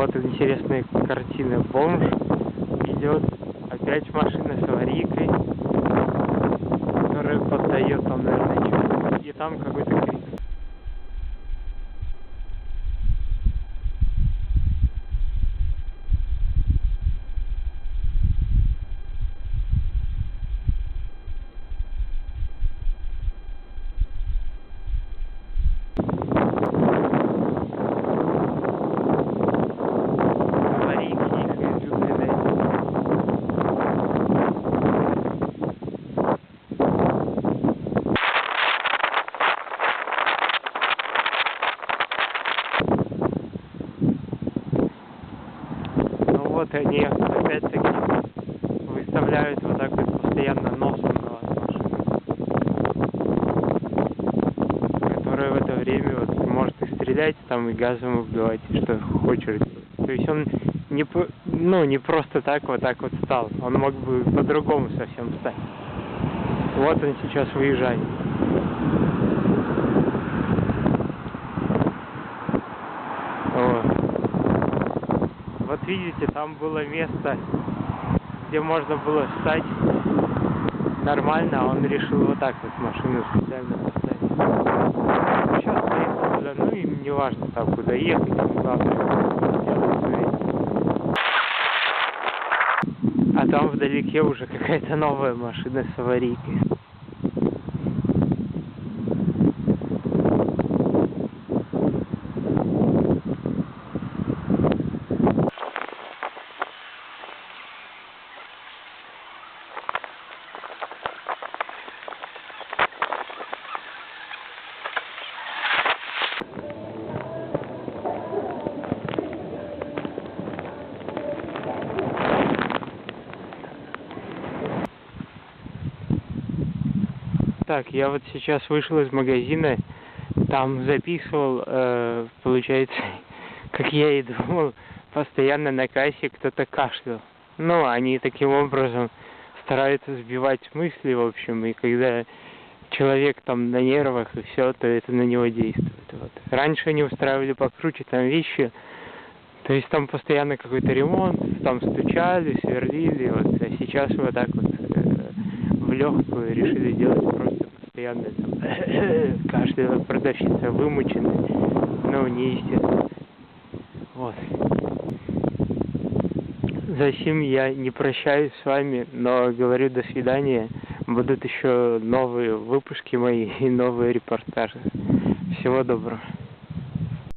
Вот интересная картина. Бомж идет, опять машина с аварийкой, которая поддает там, наверное, что-то. И там какой-то крик. Вот они опять-таки выставляют вот так вот постоянно носом на вас машину, которая в это время вот может и стрелять там, и газом убивать, и что хочешь. То есть он не просто так вот стал, он мог бы по-другому совсем стать. Вот он сейчас выезжает. Вот видите, там было место, где можно было встать нормально, а он решил вот так вот машину специально поставить. Сейчас поехал туда, ну и не важно там куда ехать, там главное. А там вдалеке уже какая-то новая машина с аварийкой. Так, я вот сейчас вышел из магазина, там записывал, получается, как я и думал, постоянно на кассе кто-то кашлял. Ну, они таким образом стараются сбивать мысли, в общем, и когда человек там на нервах и все, то это на него действует. Вот. Раньше они устраивали покруче там вещи, то есть там постоянно какой-то ремонт, там стучали, сверлили, вот, а сейчас вот так вот в легкую решили делать просто постоянно там кашляла продавщица, вымученная, ну неестественно. Вот. Засим я не прощаюсь с вами, но говорю до свидания. Будут еще новые выпуски мои и новые репортажи. Всего доброго.